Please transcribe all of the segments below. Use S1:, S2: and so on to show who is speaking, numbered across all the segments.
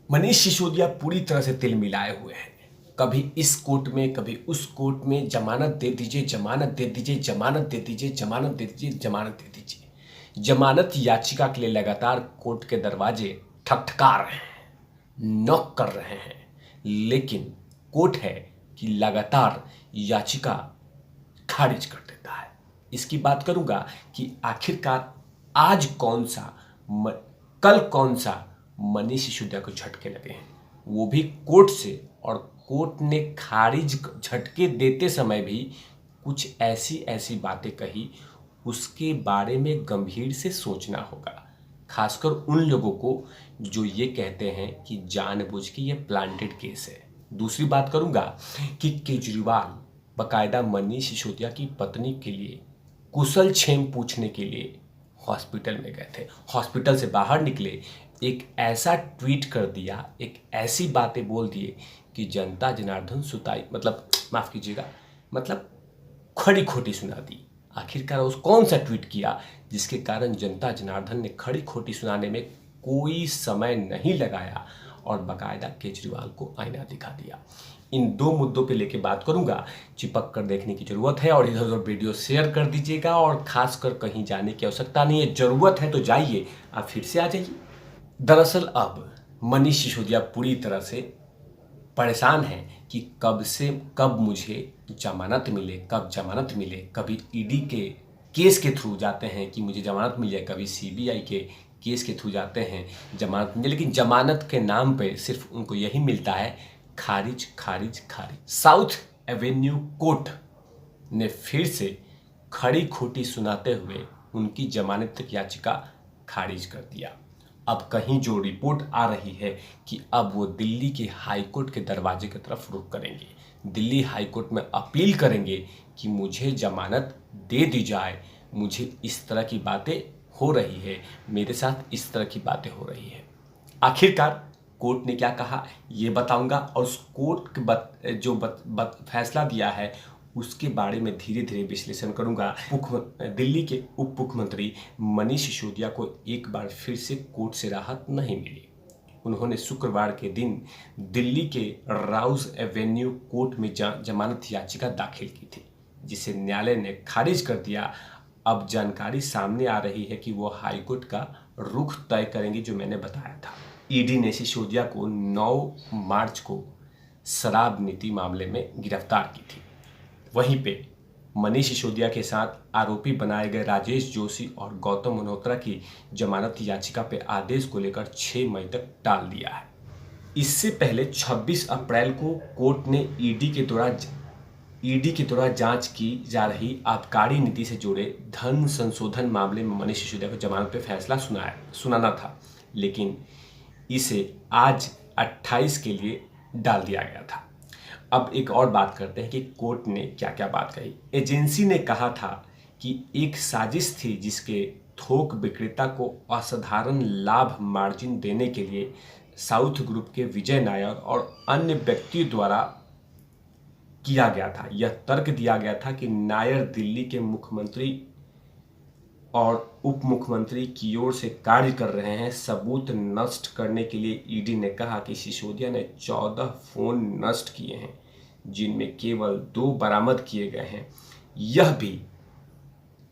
S1: मनीष सिसोदिया पूरी तरह से तिल मिलाए हुए हैं। कभी इस कोर्ट में, कभी उस कोर्ट में जमानत दे दीजिए, जमानत दे दीजिए, जमानत दे दीजिए, जमानत दे दीजिए, जमानत दे दीजिए। जमानत याचिका के लिए लगातार कोर्ट के दरवाजे ठकठका रहे हैं, नॉक कर रहे हैं, लेकिन कोर्ट है कि लगातार याचिका खारिज कर देता है। इसकी बात करूंगा कि आखिरकार आज कौन सा कल कौन सा मनीष सिसोदिया को झटके लगे हैं, वो भी कोर्ट से, और कोर्ट ने खारिज झटके देते समय भी कुछ ऐसी ऐसी बातें कही, उसके बारे में गंभीर से सोचना होगा। खासकर उन लोगों को जो ये कहते हैं कि जानबूझ के ये प्लांटेड केस है। दूसरी बात करूंगा कि केजरीवाल बकायदा मनीष सिसोदिया की पत्नी के लिए कुशल क्षेम पूछने के लिए हॉस्पिटल में गए थे। हॉस्पिटल से बाहर निकले, एक ऐसा ट्वीट कर दिया, एक ऐसी बातें बोल दिए कि जनता जनार्दन सुताई, मतलब माफ कीजिएगा, मतलब खड़ी खोटी सुना दी। आखिरकार उस कौन सा ट्वीट किया जिसके कारण जनता जनार्दन ने खड़ी खोटी सुनाने में कोई समय नहीं लगाया और बकायदा केजरीवाल को आईना दिखा दिया। इन दो मुद्दों पे लेके बात करूंगा। चिपक कर देखने की जरूरत है और इधर उधर वीडियो शेयर कर दीजिएगा, और खासकर कहीं जाने की आवश्यकता नहीं है। जरूरत है तो जाइए, आप फिर से आ जाइए। दरअसल अब मनीष सिसोदिया पूरी तरह से परेशान है कि कब मुझे जमानत मिले, कब जमानत मिले। कभी ईडी के केस के थ्रू जाते हैं कि मुझे जमानत मिल जाए, कभी सीबीआई के केस के थ्रू जाते हैं जमानत मिले, लेकिन जमानत के नाम पे सिर्फ उनको यही मिलता है, खारिज खारिज खारिज। साउथ एवेन्यू कोर्ट ने फिर से खड़ी खोटी सुनाते हुए उनकी जमानत याचिका खारिज कर दिया। अब कहीं जो रिपोर्ट आ रही है कि अब वो दिल्ली के हाई कोर्ट के दरवाजे की तरफ रुख करेंगे, दिल्ली हाई कोर्ट में अपील करेंगे कि मुझे जमानत दे दी जाए, मुझे इस तरह की बातें हो रही है, मेरे साथ इस तरह की बातें हो रही है। आखिरकार कोर्ट ने क्या कहा ये बताऊंगा, और उस कोर्ट जो फैसला दिया है उसके बारे में धीरे धीरे विश्लेषण करूंगा। दिल्ली के उप मुख्यमंत्री मनीष सिसोदिया को एक बार फिर से कोर्ट से राहत नहीं मिली। उन्होंने शुक्रवार के दिन दिल्ली के राउज एवेन्यू कोर्ट में जमानत याचिका दाखिल की थी, जिसे न्यायालय ने खारिज कर दिया। अब जानकारी सामने आ रही है कि वो हाईकोर्ट का रुख तय करेंगे, जो मैंने बताया था। ईडी ने सिसोदिया को 9 मार्च को शराब नीति मामले में गिरफ्तार की थी। वहीं पे मनीष सिसोदिया के साथ आरोपी बनाए गए राजेश जोशी और गौतम मल्होत्रा की जमानत याचिका पे आदेश को लेकर 6 मई तक टाल दिया है। इससे पहले 26 अप्रैल को कोर्ट ने ईडी के द्वारा जांच की जा रही आबकारी नीति से जुड़े धन संशोधन मामले में मनीष सिसोदिया को जमानत पे फैसला सुनाना था, लेकिन इसे आज 28 के लिए डाल दिया गया था। अब एक और बात करते हैं कि कोर्ट ने क्या क्या बात कही। एजेंसी ने कहा था कि एक साजिश थी जिसके थोक विक्रेता को असाधारण लाभ मार्जिन देने के लिए साउथ ग्रुप के विजय नायर और अन्य व्यक्तियों द्वारा किया गया था। यह तर्क दिया गया था कि नायर दिल्ली के मुख्यमंत्री और उप मुख्यमंत्री की ओर से कार्य कर रहे हैं। सबूत नष्ट करने के लिए ईडी ने कहा कि सिसोदिया ने 14 फोन नष्ट किए हैं, जिनमें केवल 2 बरामद किए गए हैं। यह भी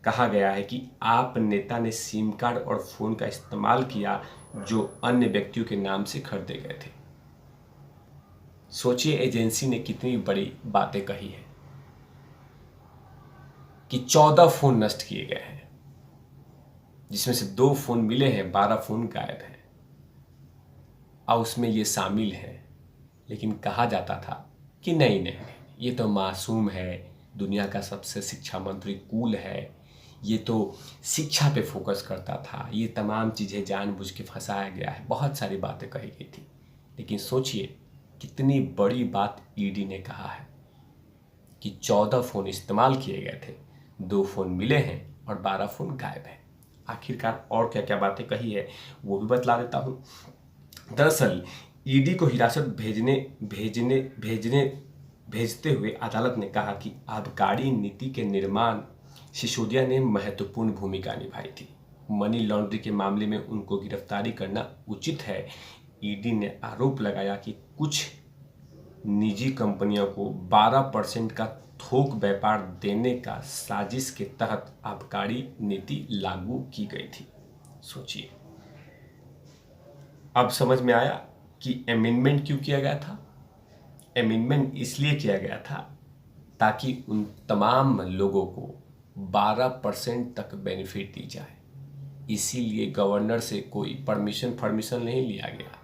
S1: कहा गया है कि आप नेता ने सिम कार्ड और फोन का इस्तेमाल किया जो अन्य व्यक्तियों के नाम से खरीदे गए थे। सोचिए एजेंसी ने कितनी बड़ी बातें कही है कि 14 फोन नष्ट किए गए हैं, जिसमें से 2 फोन मिले हैं, 12 फोन गायब हैं, और उसमें ये शामिल है। लेकिन कहा जाता था कि नहीं, ये तो मासूम है, दुनिया का सबसे शिक्षा मंत्री कूल है, ये तो शिक्षा पे फोकस करता था, ये तमाम चीज़ें जानबूझ के फंसाया गया है। बहुत सारी बातें कही गई थी, लेकिन सोचिए कितनी बड़ी बात ईडी ने कहा है कि 14 फोन इस्तेमाल किए गए थे, 2 फोन मिले हैं और 12 फोन गायब हैं। आखिरकार और क्या क्या बातें कही है वो भी बतला देता हूँ। दरअसल ईडी को हिरासत भेजते हुए अदालत ने कहा कि आबकारी नीति के निर्माण सिसोदिया ने महत्वपूर्ण भूमिका निभाई थी। मनी लॉन्ड्रिंग के मामले में उनको गिरफ्तारी करना उचित है। ईडी ने आरोप लगाया कि कुछ निजी कंपनियों को 12% का थोक व्यापार देने का साजिश के तहत आबकारी नीति लागू की गई थी। सोचिए, अब समझ में आया कि अमेंडमेंट क्यों किया गया था। अमेंडमेंट इसलिए किया गया था ताकि उन तमाम लोगों को 12% तक बेनिफिट दी जाए। इसीलिए गवर्नर से कोई परमिशन नहीं लिया गया,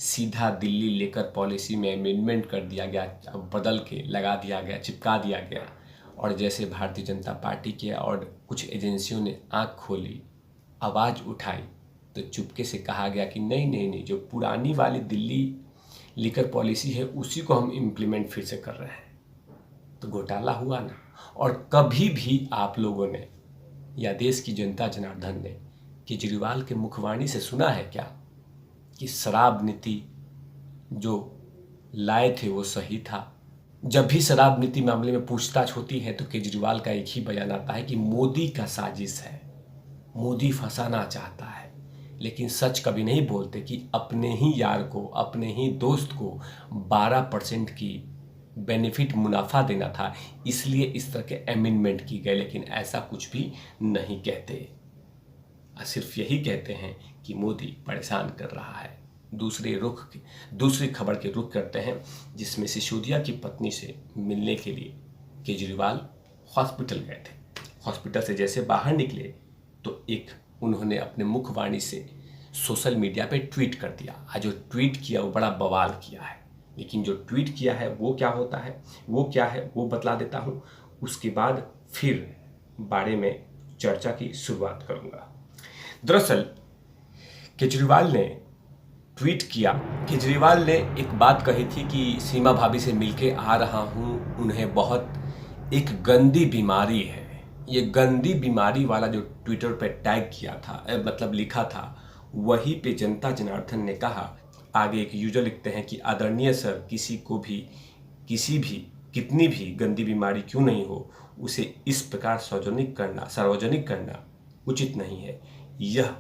S1: सीधा दिल्ली लेकर पॉलिसी में अमेंडमेंट कर दिया गया, बदल के लगा दिया गया, चिपका दिया गया। और जैसे भारतीय जनता पार्टी के और कुछ एजेंसियों ने आंख खोली, आवाज़ उठाई, तो चुपके से कहा गया कि नहीं, जो पुरानी वाली दिल्ली लीकर पॉलिसी है उसी को हम इम्प्लीमेंट फिर से कर रहे हैं। तो घोटाला हुआ ना। और कभी भी आप लोगों ने या देश की जनता जनार्दन ने केजरीवाल के मुखवाणी से सुना है क्या कि शराब नीति जो लाए थे वो सही था? जब भी शराब नीति मामले में पूछताछ होती है तो केजरीवाल का एक ही बयान आता है कि मोदी का साजिश है, मोदी फंसाना चाहता है। लेकिन सच कभी नहीं बोलते कि अपने ही यार को, अपने ही दोस्त को 12% की बेनिफिट मुनाफा देना था, इसलिए इस तरह के अमेंडमेंट की गए। लेकिन ऐसा कुछ भी नहीं कहते, सिर्फ यही कहते हैं कि मोदी परेशान कर रहा है। दूसरी खबर के रुख करते हैं, जिसमें सिसोदिया की पत्नी से मिलने के लिए केजरीवाल हॉस्पिटल गए थे। हॉस्पिटल से जैसे बाहर निकले तो उन्होंने अपने मुखवाणी से सोशल मीडिया पे ट्वीट कर दिया। आज जो ट्वीट किया वो बड़ा बवाल किया है, लेकिन जो ट्वीट किया है वो क्या होता है, वो क्या है, वो बतला देता हूँ। उसके बाद फिर बारे में चर्चा की शुरुआत करूँगा। दरअसल केजरीवाल ने ट्वीट किया, केजरीवाल ने एक बात कही थी कि सीमा भाभी से मिलके आ रहा हूँ, उन्हें बहुत एक गंदी बीमारी है। ये गंदी बीमारी वाला जो ट्विटर पे टैग किया था, मतलब लिखा था, वही पे जनता जनार्दन ने कहा, आगे एक यूजर लिखते हैं कि आदरणीय सर, किसी भी कितनी भी गंदी बीमारी क्यों नहीं हो, उसे इस प्रकार सार्वजनिक करना उचित नहीं है। यह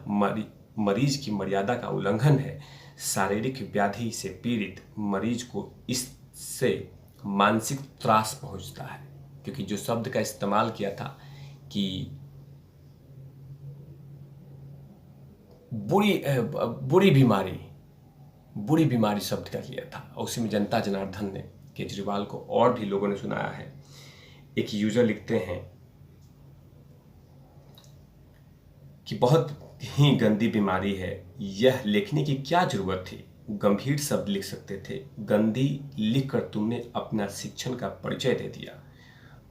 S1: मरीज की मर्यादा का उल्लंघन है। शारीरिक व्याधि से पीड़ित मरीज को इससे मानसिक त्रास पहुंचता है। क्योंकि जो शब्द का इस्तेमाल किया था कि बुरी बीमारी शब्द का लिया था, और उसी में जनता जनार्दन ने केजरीवाल को और भी लोगों ने सुनाया है। एक यूजर लिखते हैं कि बहुत ही गंदी बीमारी है, यह लिखने की क्या जरूरत थी, गंभीर शब्द लिख सकते थे, गंदी लिखकर तुमने अपना शिक्षण का परिचय दे दिया।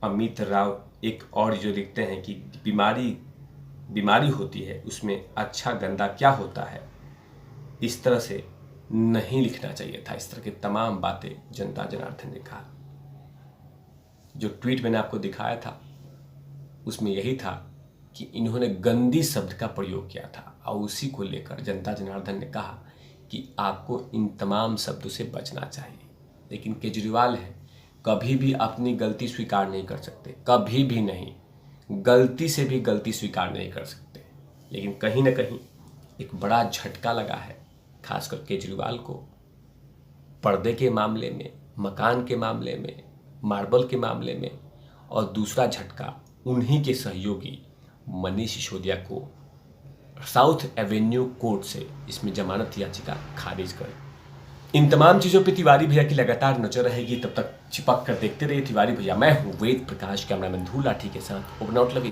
S1: अमित राव एक और जो लिखते हैं कि बीमारी होती है, उसमें अच्छा गंदा क्या होता है, इस तरह से नहीं लिखना चाहिए था। इस तरह की तमाम बातें जनता जनार्दन ने कहा। जो ट्वीट मैंने आपको दिखाया था उसमें यही था कि इन्होंने गंदी शब्द का प्रयोग किया था, और उसी को लेकर जनता जनार्दन ने कहा कि आपको इन तमाम शब्दों से बचना चाहिए। लेकिन केजरीवाल है, कभी भी अपनी गलती स्वीकार नहीं कर सकते, कभी भी नहीं, गलती से भी गलती स्वीकार नहीं कर सकते। लेकिन कहीं ना कहीं एक बड़ा झटका लगा है, खासकर केजरीवाल को, पर्दे के मामले में, मकान के मामले में, मार्बल के मामले में। और दूसरा झटका उन्हीं के सहयोगी मनीष सिसोदिया को साउथ एवेन्यू कोर्ट से इसमें जमानत याचिका खारिज कर। इन तमाम चीज़ों पे तिवारी भैया की लगातार नजर रहेगी। तब तक चिपक कर देखते रहिए तिवारी भैया। मैं हूँ वेद प्रकाश, कैमरामैन धूल लाठी के साथ। Over out love you.